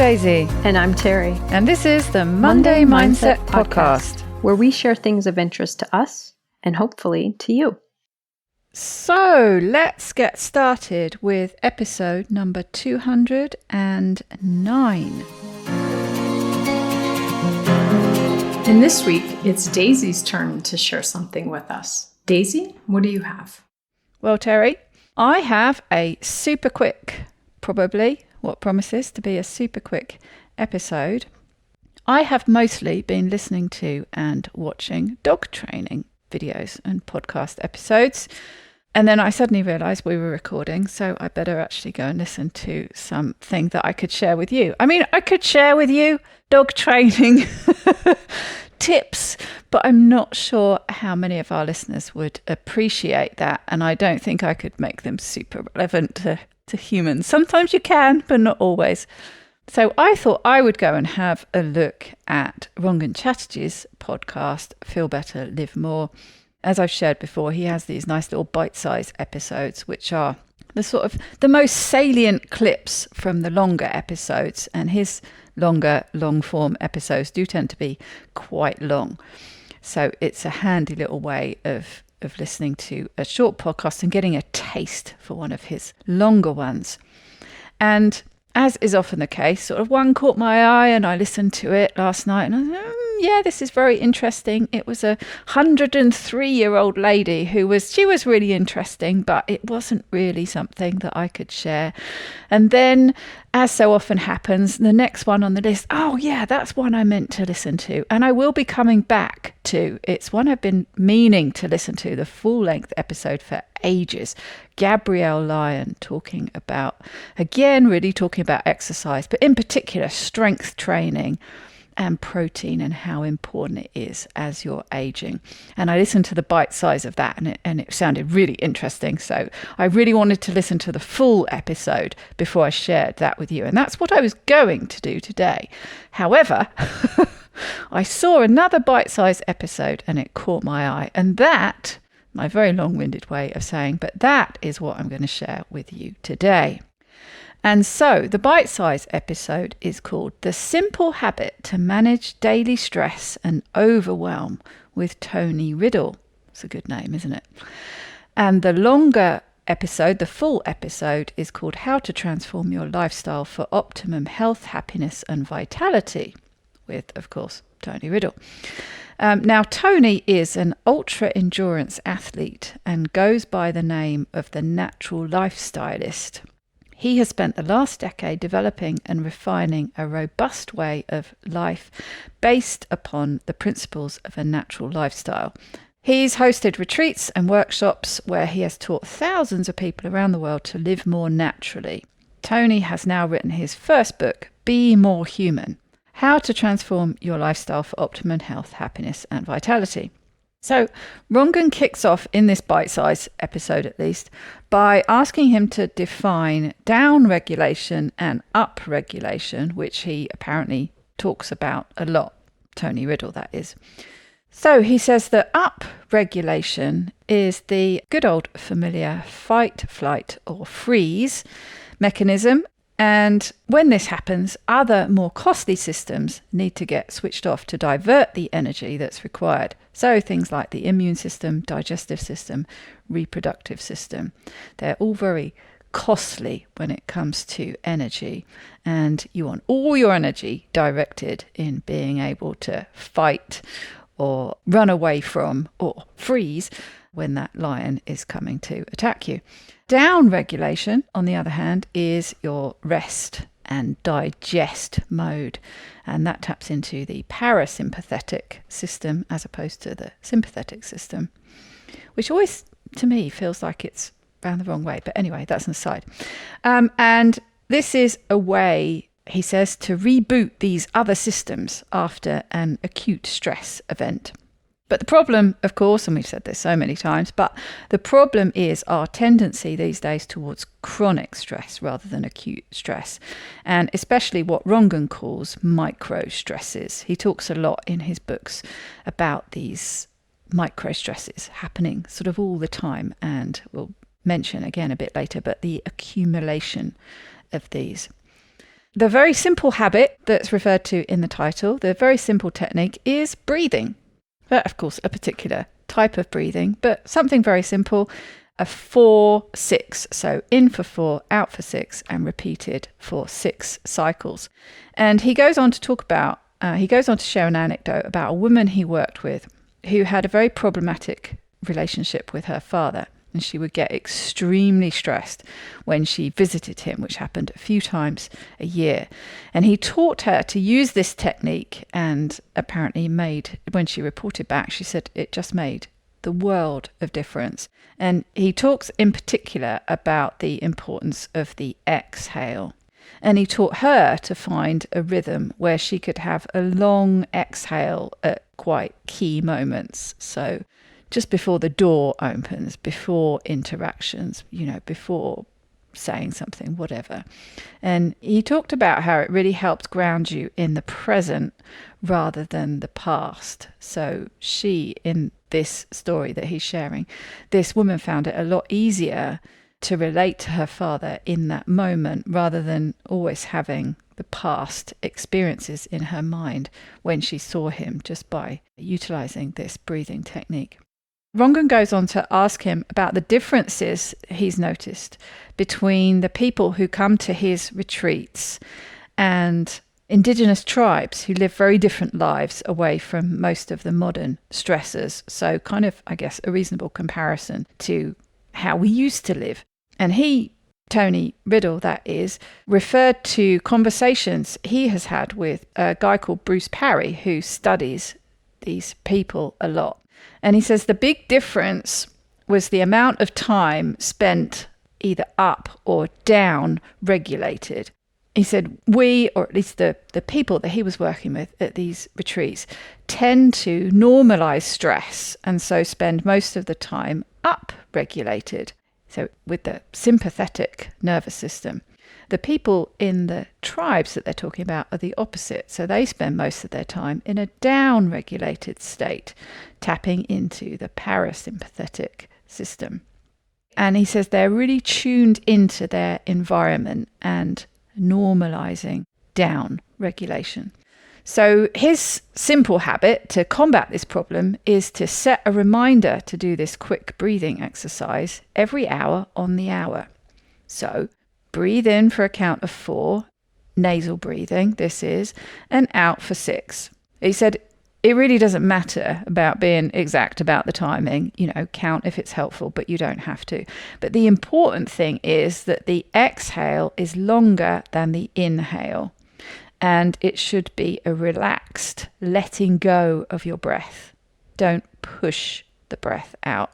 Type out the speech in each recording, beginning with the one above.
Daisy. And I'm Terry. And this is the Monday Mindset Podcast, where we share things of interest to us and hopefully to you. So let's get started with episode number 209. And this week, it's Daisy's turn to share something with us. Daisy, what do you have? Well, Terry, I have a super quick, probably what promises to be a super quick episode. I have mostly been listening to and watching dog training videos and podcast episodes. And then I suddenly realised we were recording, so I better actually go and listen to something that I could share with you. I mean, I could share with you dog training tips, but I'm not sure how many of our listeners would appreciate that. And I don't think I could make them super relevant to humans. Sometimes you can, but not always. So I thought I would go and have a look at Rangan Chatterjee's podcast, Feel Better, Live More. As I've shared before, he has these nice little bite-sized episodes, which are the sort of the most salient clips from the longer episodes. And his longer, long-form episodes do tend to be quite long. So it's a handy little way of listening to a short podcast and getting a taste for one of his longer ones. And as is often the case, sort of one caught my eye and I listened to it last night and I thought, yeah, this is very interesting. It was a 103-year-old lady she was really interesting, but it wasn't really something that I could share. And then, as so often happens, the next one on the list, oh yeah, that's one I meant to listen to. And I will be coming back to. It's one I've been meaning to listen to, the full-length episode for ages. Gabrielle Lyon talking about exercise, but in particular strength training and protein and how important it is as you're aging. And I listened to the bite size of that and it sounded really interesting. So I really wanted to listen to the full episode before I shared that with you. And that's what I was going to do today. However, I saw another bite-sized episode and it caught my eye. And that, my very long-winded way of saying, but that is what I'm going to share with you today. And so the bite-sized episode is called The Simple Habit to Manage Daily Stress and Overwhelm with Tony Riddle. It's a good name, isn't it? And the longer episode, the full episode, is called How to Transform Your Lifestyle for Optimum Health, Happiness and Vitality with, of course, Tony Riddle. Now, Tony is an ultra-endurance athlete and goes by the name of the Natural Lifestylist. He has spent the last decade developing and refining a robust way of life based upon the principles of a natural lifestyle. He's hosted retreats and workshops where he has taught thousands of people around the world to live more naturally. Tony has now written his first book, Be More Human: How to Transform Your Lifestyle for Optimum Health, Happiness and Vitality. So Rangan kicks off in this bite-sized episode, at least, by asking him to define down-regulation and up-regulation, which he apparently talks about a lot. Tony Riddle, that is. So he says that up-regulation is the good old familiar fight, flight or freeze mechanism. And when this happens, other more costly systems need to get switched off to divert the energy that's required. So things like the immune system, digestive system, reproductive system, they're all very costly when it comes to energy. And you want all your energy directed in being able to fight or run away from or freeze when that lion is coming to attack you. Down regulation, on the other hand, is your rest and digest mode. And that taps into the parasympathetic system as opposed to the sympathetic system, which always, to me, feels like it's round the wrong way. But anyway, that's an aside. And this is a way, he says, to reboot these other systems after an acute stress event. But the problem, of course, and we've said this so many times, but the problem is our tendency these days towards chronic stress rather than acute stress, and especially what Rangan calls micro stresses. He talks a lot in his books about these micro stresses happening sort of all the time, and we'll mention again a bit later, but the accumulation of these. the very simple habit that's referred to in the title, the very simple technique, is breathing. But of course, a particular type of breathing, but something very simple, a 4-6. So in for 4, out for 6, and repeated for 6 cycles. And he goes on to talk about, he goes on to share an anecdote about a woman he worked with who had a very problematic relationship with her father. And she would get extremely stressed when she visited him, which happened a few times a year. And he taught her to use this technique, and apparently made, when she reported back, she said it just made the world of difference. And he talks in particular about the importance of the exhale. And he taught her to find a rhythm where she could have a long exhale at quite key moments. So just before the door opens, before interactions, before saying something, whatever. And he talked about how it really helped ground you in the present rather than the past. So she, in this story that he's sharing, this woman found it a lot easier to relate to her father in that moment rather than always having the past experiences in her mind when she saw him, just by utilizing this breathing technique. Rangan goes on to ask him about the differences he's noticed between the people who come to his retreats and indigenous tribes who live very different lives away from most of the modern stressors. So kind of, I guess, a reasonable comparison to how we used to live. And he, Tony Riddle, that is, referred to conversations he has had with a guy called Bruce Parry, who studies these people a lot. And he says the big difference was the amount of time spent either up or down regulated. He said we, or at least the people that he was working with at these retreats, tend to normalize stress and so spend most of the time up regulated. So with the sympathetic nervous system. The people in the tribes that they're talking about are the opposite. So they spend most of their time in a down-regulated state, tapping into the parasympathetic system. And he says they're really tuned into their environment and normalizing down regulation. So his simple habit to combat this problem is to set a reminder to do this quick breathing exercise every hour on the hour. So breathe in for a count of 4, nasal breathing, this is, and out for 6. He said it really doesn't matter about being exact about the timing, count if it's helpful, but you don't have to. But the important thing is that the exhale is longer than the inhale. And it should be a relaxed letting go of your breath. Don't push the breath out.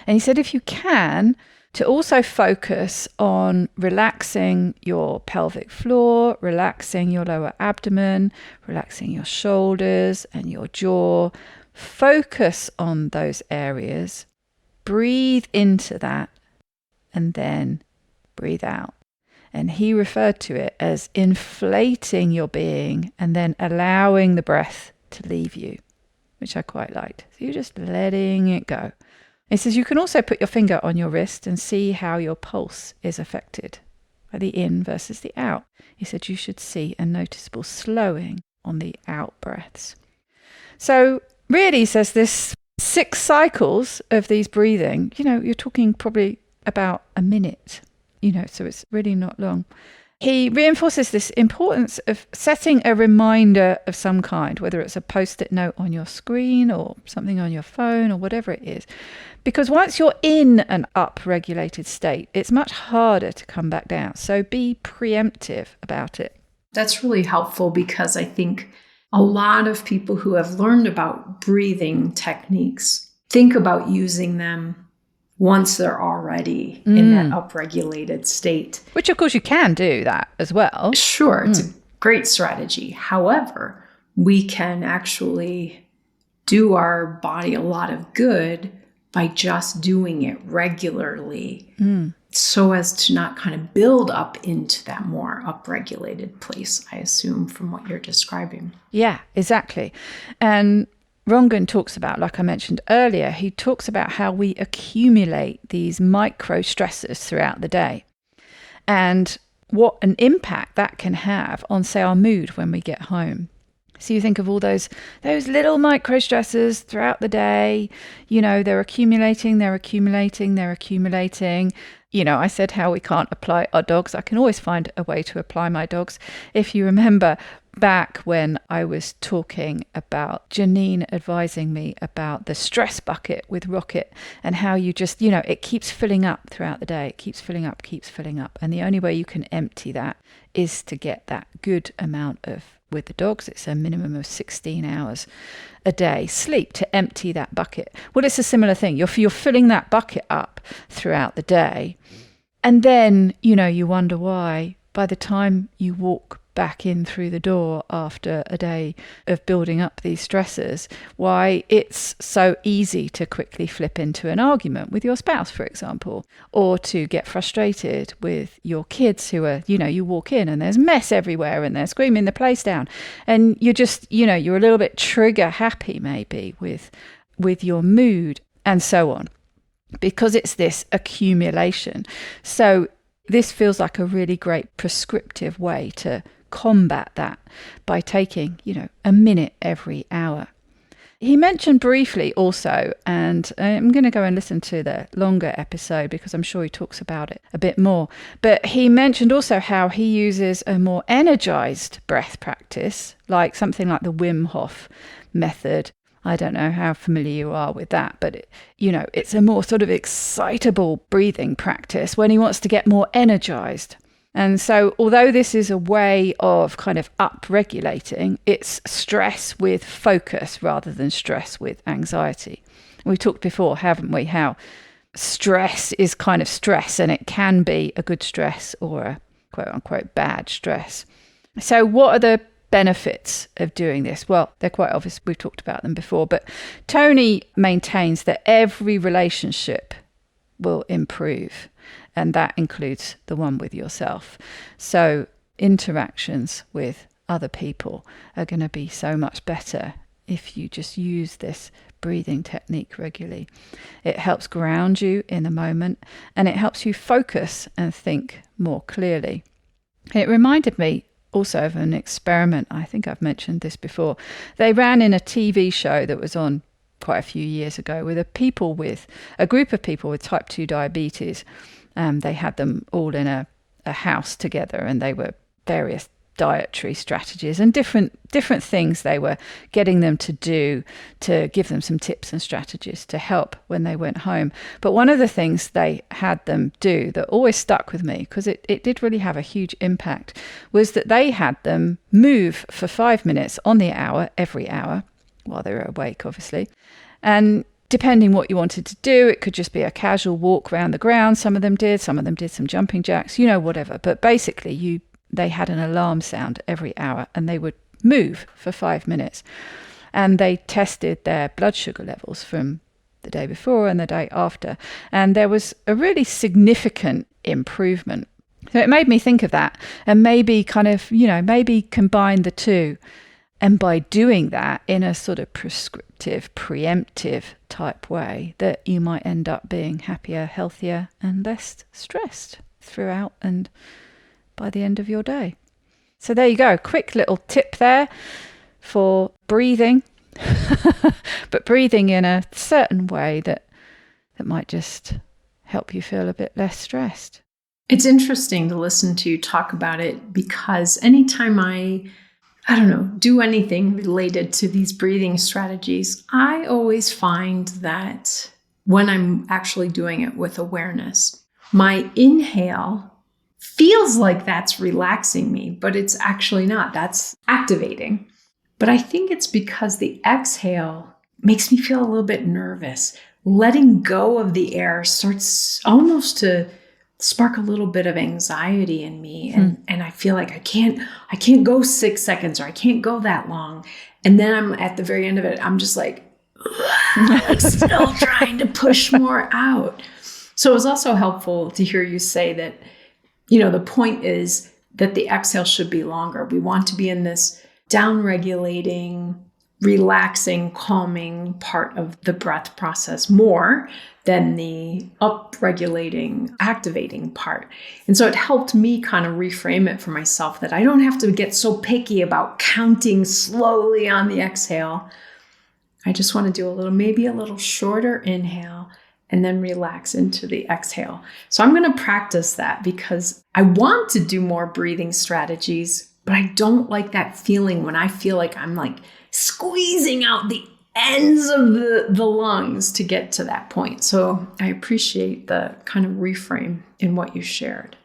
And he said if you can, to also focus on relaxing your pelvic floor, relaxing your lower abdomen, relaxing your shoulders and your jaw. Focus on those areas. Breathe into that and then breathe out. And he referred to it as inflating your being and then allowing the breath to leave you, which I quite liked. So you're just letting it go. He says you can also put your finger on your wrist and see how your pulse is affected by the in versus the out. He said you should see a noticeable slowing on the out breaths. So really, he says this 6 cycles of these breathing, you're talking probably about a minute. So it's really not long. He reinforces this importance of setting a reminder of some kind, whether it's a post-it note on your screen or something on your phone or whatever it is. Because once you're in an up-regulated state, it's much harder to come back down. So be preemptive about it. That's really helpful because I think a lot of people who have learned about breathing techniques think about using them once they're already in that upregulated state. Which, of course, you can do that as well. Sure, it's a great strategy. However, we can actually do our body a lot of good by just doing it regularly so as to not kind of build up into that more upregulated place, I assume, from what you're describing. Yeah, exactly. And Rangan talks about, like I mentioned earlier, he talks about how we accumulate these micro stressors throughout the day. And what an impact that can have on, say, our mood when we get home. So you think of all those little micro stresses throughout the day, they're accumulating. I said how we can't apply our dogs. I can always find a way to apply my dogs. If you remember back when I was talking about Janine advising me about the stress bucket with Rocket and how you just, it keeps filling up throughout the day. It keeps filling up. And the only way you can empty that is to get that good amount of, with the dogs, it's a minimum of 16 hours a day sleep to empty that bucket. Well, it's a similar thing. You're filling that bucket up throughout the day. And then, you wonder why by the time you walk back in through the door after a day of building up these stresses, why it's so easy to quickly flip into an argument with your spouse, for example, or to get frustrated with your kids who are, you walk in and there's mess everywhere and they're screaming the place down. And you're just, you're a little bit trigger happy maybe with your mood and so on, because it's this accumulation. So this feels like a really great prescriptive way to combat that by taking, a minute every hour. He mentioned briefly also, and I'm going to go and listen to the longer episode because I'm sure he talks about it a bit more, but he mentioned also how he uses a more energized breath practice, like something like the Wim Hof method. I don't know how familiar you are with that, but it's a more sort of excitable breathing practice when he wants to get more energized. And so although this is a way of kind of up-regulating, it's stress with focus rather than stress with anxiety. We talked before, haven't we, how stress is kind of stress, and it can be a good stress or a quote-unquote bad stress. So what are the benefits of doing this? Well, they're quite obvious. We've talked about them before, but Tony maintains that every relationship will improve, and that includes the one with yourself. So interactions with other people are going to be so much better if you just use this breathing technique regularly. It helps ground you in the moment, and it helps you focus and think more clearly. It reminded me also of an experiment. I think I've mentioned this before. They ran in a TV show that was on quite a few years ago with a group of people with type 2 diabetes. They had them all in a house together, and they were various dietary strategies and different things they were getting them to do to give them some tips and strategies to help when they went home. But one of the things they had them do that always stuck with me, because it did really have a huge impact, was that they had them move for 5 minutes on the hour, every hour, while they were awake, obviously. And depending what you wanted to do, it could just be a casual walk around the ground. Some of them did some jumping jacks, whatever. But basically, they had an alarm sound every hour, and they would move for 5 minutes. And they tested their blood sugar levels from the day before and the day after. And there was a really significant improvement. So it made me think of that, and maybe kind of, maybe combine the two. And by doing that in a sort of prescriptive, preemptive type way, that you might end up being happier, healthier, and less stressed throughout and by the end of your day. So there you go. Quick little tip there for breathing, but breathing in a certain way that might just help you feel a bit less stressed. It's interesting to listen to you talk about it, because anytime I do anything related to these breathing strategies, I always find that when I'm actually doing it with awareness, my inhale feels like that's relaxing me, but it's actually not. That's activating. But I think it's because the exhale makes me feel a little bit nervous. Letting go of the air starts almost to spark a little bit of anxiety in me. And I feel like I can't go 6 seconds, or I can't go that long. And then I'm at the very end of it, I'm just like still trying to push more out. So it was also helpful to hear you say that, the point is that the exhale should be longer. We want to be in this down-regulating, relaxing, calming part of the breath process more than the upregulating, activating part. And so it helped me kind of reframe it for myself that I don't have to get so picky about counting slowly on the exhale. I just want to do maybe a little shorter inhale and then relax into the exhale. So I'm going to practice that because I want to do more breathing strategies, but I don't like that feeling when I feel like I'm like squeezing out the ends of the lungs to get to that point. So I appreciate the kind of reframe in what you shared.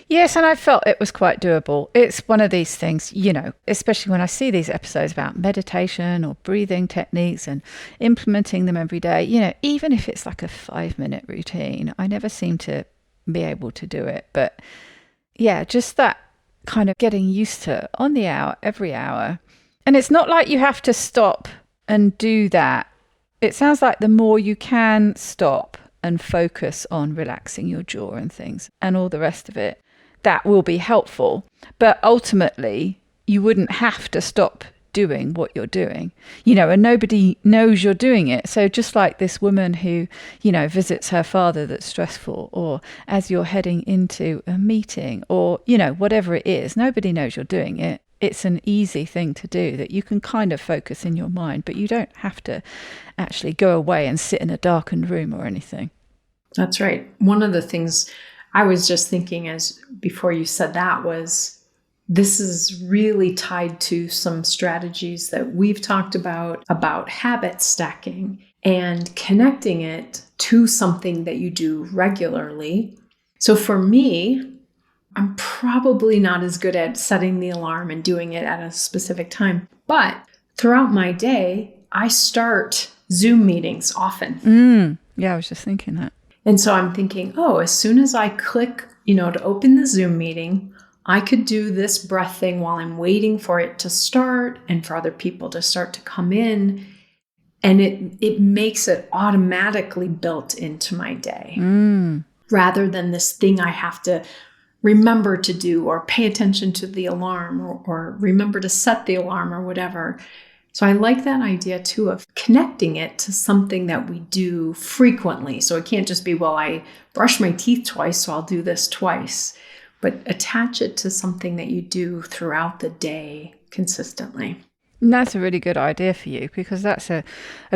Yes, and I felt it was quite doable. It's one of these things, especially when I see these episodes about meditation or breathing techniques and implementing them every day, even if it's like a 5-minute routine, I never seem to be able to do it. But yeah, just that kind of getting used to on the hour, every hour. And it's not like you have to stop and do that. It sounds like the more you can stop and focus on relaxing your jaw and things and all the rest of it, that will be helpful. But ultimately, you wouldn't have to stop doing what you're doing, and nobody knows you're doing it. So just like this woman who, visits her father that's stressful, or as you're heading into a meeting, or, whatever it is, nobody knows you're doing it. It's an easy thing to do that you can kind of focus in your mind, but you don't have to actually go away and sit in a darkened room or anything. That's right. One of the things I was just thinking before you said that was this is really tied to some strategies that we've talked about habit stacking and connecting it to something that you do regularly. So for me, I'm probably not as good at setting the alarm and doing it at a specific time, but throughout my day, I start Zoom meetings often. Yeah, I was just thinking that. And so I'm thinking, as soon as I click, to open the Zoom meeting, I could do this breath thing while I'm waiting for it to start and for other people to start to come in. And it makes it automatically built into my day rather than this thing I have to remember to do or pay attention to the alarm or remember to set the alarm or whatever. So I like that idea too of connecting it to something that we do frequently. So it can't just be, I brush my teeth twice, so I'll do this twice, but attach it to something that you do throughout the day consistently. And that's a really good idea for you, because that's a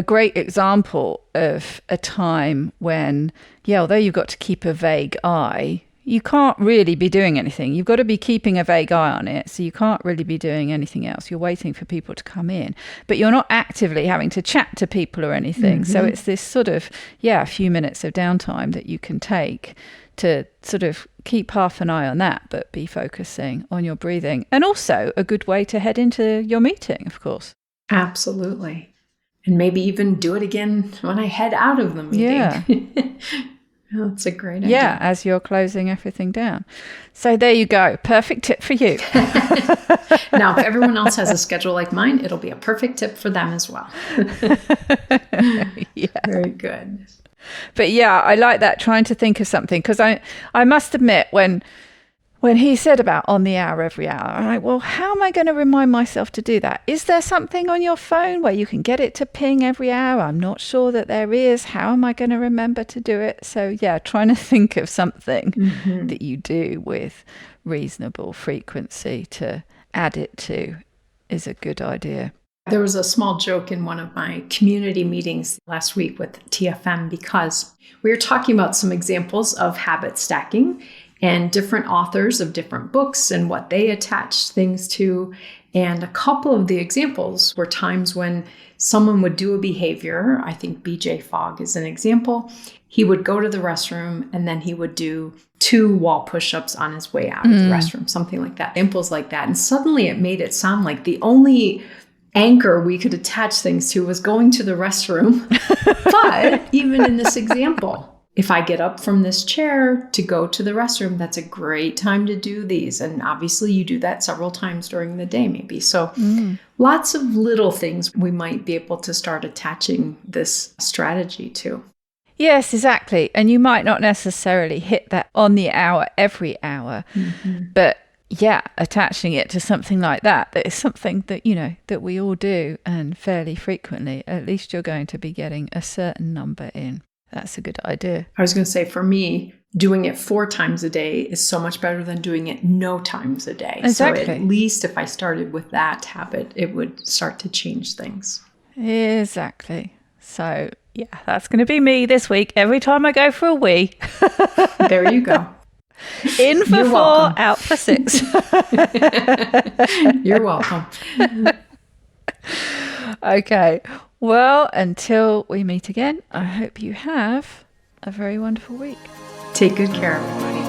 great example of a time when, although you've got to keep a vague eye, you can't really be doing anything. You've got to be keeping a vague eye on it. So you can't really be doing anything else. You're waiting for people to come in, but you're not actively having to chat to people or anything. So it's this sort of, a few minutes of downtime that you can take to sort of keep half an eye on that, but be focusing on your breathing. And also a good way to head into your meeting, of course. Absolutely. And maybe even do it again when I head out of the meeting. Yeah. Oh, that's a great idea. Yeah, as you're closing everything down. So there you go. Perfect tip for you. Now, if everyone else has a schedule like mine, it'll be a perfect tip for them as well. Yeah. Very good. But yeah, I like that, trying to think of something, because I must admit, when he said about on the hour, every hour, I'm like, well, how am I going to remind myself to do that? Is there something on your phone where you can get it to ping every hour? I'm not sure that there is. How am I going to remember to do it? So yeah, trying to think of something that you do with reasonable frequency to add it to is a good idea. There was a small joke in one of my community meetings last week with TFM because we were talking about some examples of habit stacking and different authors of different books and what they attach things to. And a couple of the examples were times when someone would do a behavior. I think BJ Fogg is an example. He would go to the restroom and then he would do 2 wall push-ups on his way out of the restroom, something like that. Examples like that. And suddenly it made it sound like the only anchor we could attach things to was going to the restroom. But even in this example, if I get up from this chair to go to the restroom, that's a great time to do these. And obviously you do that several times during the day, maybe. So lots of little things we might be able to start attaching this strategy to. Yes, exactly. And you might not necessarily hit that on the hour every hour, but attaching it to something like that is something that, that we all do and fairly frequently, at least you're going to be getting a certain number in. That's a good idea. I was going to say, for me, doing it 4 times a day is so much better than doing it no times a day. Exactly. So at least if I started with that habit, it would start to change things. Exactly. So that's going to be me this week. Every time I go for a wee. There you go. In for You're 4, welcome. out for 6. You're welcome. Okay. Well, until we meet again, I hope you have a very wonderful week. Take good care, everybody.